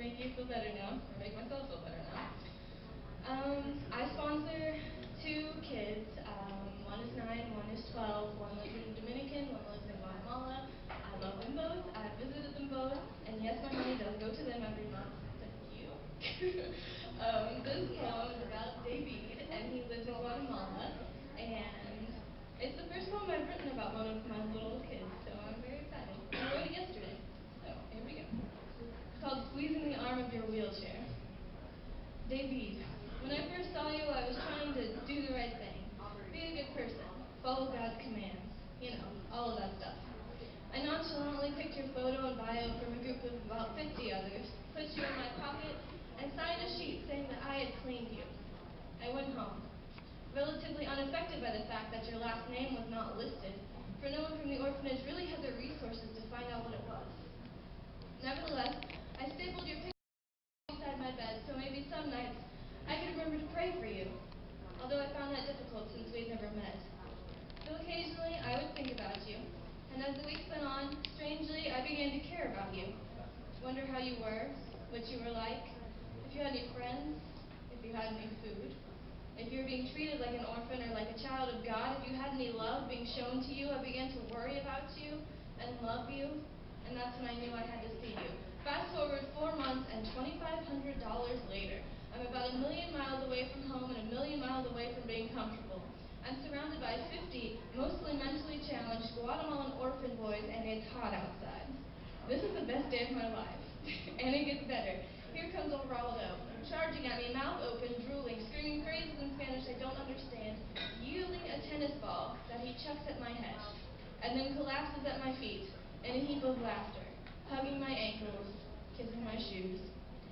make you feel better now, or make myself feel better now. I sponsor two kids. One is 9, one is 12. One lives in Dominican, one lives in Guatemala. I love them both. I've visited them both. And yes, my money does go to them every month. Thank you. This poem is about David, and he lives in Guatemala. And it's the first poem I've written about one of my little kids, so I'm very excited. I wrote it yesterday. So, here we go. It's called Squeezing the Arm of Your Wheelchair. David, when I first saw you, I was trying to do the right thing. Be a good person. Follow God's commands. You know, all of that stuff. I nonchalantly picked your photo and bio from a group of about 50 others, put you in my pocket, and signed a sheet saying that I had claimed you. I went home, relatively unaffected by the fact that your last name was not listed, for no one from the orphanage really had the resources to find out what it was. Nevertheless, I stapled your picture beside my bed, so maybe some nights I could remember to pray for you, although I found that difficult since we'd never met. So occasionally I would think about you, and as the weeks went on, strangely I began to care about you. Wonder how you were, what you were like, if you had any friends, if you had any food, if you were being treated like an orphan or like a child of God, if you had any love being shown to you. I began to worry about you and love you, and that's when I knew I had to see you. Fast forward 4 months and $2,500 later. I'm about 1,000,000 miles away from home and 1,000,000 miles away from being comfortable. I'm surrounded by 50, mostly mentally challenged Guatemalan orphan boys, and it's hot outside. This is the best day of my life. And it gets better. Here comes Geraldo, charging at me, mouth open, drooling, screaming phrases in Spanish I don't understand, yielding a tennis ball that he chucks at my head, and then collapses at my feet in a heap of laughter, hugging my ankles, kissing my shoes.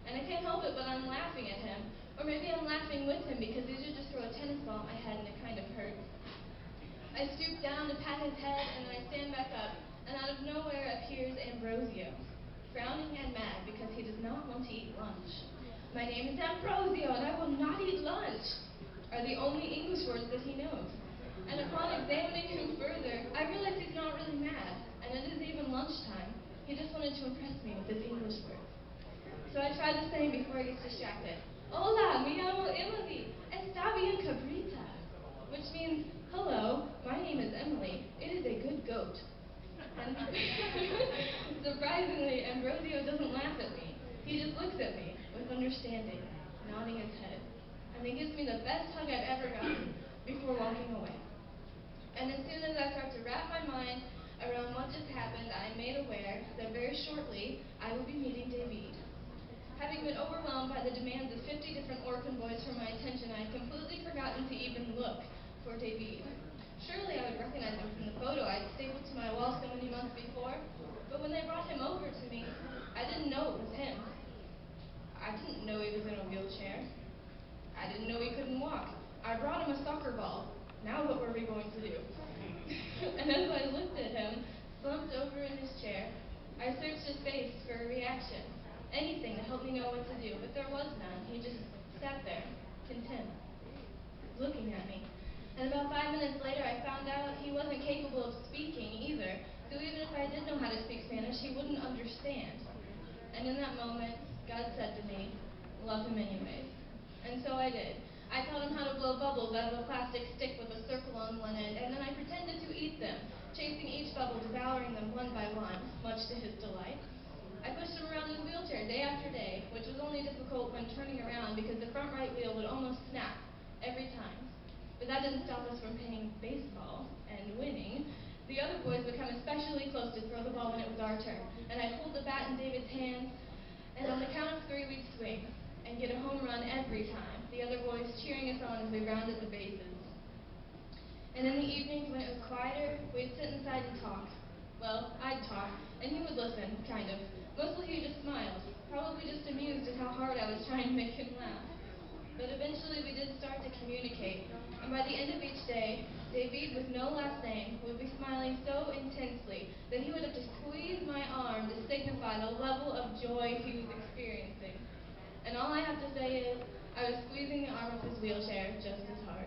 And I can't help it, but I'm laughing at him. Or maybe I'm laughing with him because he did just throw a tennis ball at my head and it kind of hurt. I stoop down to pat his head and then I stand back up, and out of nowhere appears Ambrosio, frowning and mad because he does not want to eat lunch. My name is Ambrosio and I will not eat lunch, are the only English words that he knows. And upon examining him further, I realize he's not really mad, and it isn't even lunchtime. He just wanted to impress me with his English words. So I tried to say before he gets distracted, Hola, me llamo Emily. Está bien cabrita. Which means, hello, my name is Emily. It is a good goat. And surprisingly, Ambrosio doesn't laugh at me. He just looks at me with understanding, nodding his head. And he gives me the best hug I've ever gotten before walking away. And as soon as I start to wrap my mind around what just happened, I am made aware that very shortly I will be meeting David. Having been overwhelmed by the demands of 50 different orphan boys for my attention, I had completely forgotten to even look for David. Surely I would recognize him from the photo I had stapled to my wall so many months before, but when they brought him over to me, I didn't know it was him. I didn't know he was in a wheelchair. I didn't know he couldn't walk. I brought him a soccer ball. Now what were we going to do? And as I looked at him, slumped over in his chair, I searched his face for a reaction, anything to help me know what to do, but there was none. He just sat there, content, looking at me. And about 5 minutes later, I found out he wasn't capable of speaking either, so even if I did know how to speak Spanish, he wouldn't understand. And in that moment, God said to me, love him anyways. And so I did. I taught him how to blow bubbles out of a plastic stick with a circle on one end, and then I pretended to eat them, chasing each bubble, devouring them one by one, much to his delight. I pushed him around his wheelchair day after day, which was only difficult when turning around because the front right wheel would almost snap every time. But that didn't stop us from playing baseball and winning. The other boys would come especially close to throw the ball when it was our turn, and I'd hold the bat in David's hands, and on the count of 3 we'd swing and get a home run every time, the other boys cheering us on as we rounded the bases. And in the evenings when it was quieter, we'd sit inside and talk. Well, I'd talk, and he would listen, kind of. Mostly he just smiled, probably just amused at how hard I was trying to make him laugh. But eventually we did start to communicate, and by the end of each day, David, with no last name, would be smiling so intensely that he would have to squeeze my arm to signify the level of joy he was experiencing. And all I have to say is, I was squeezing the arm of his wheelchair just as hard.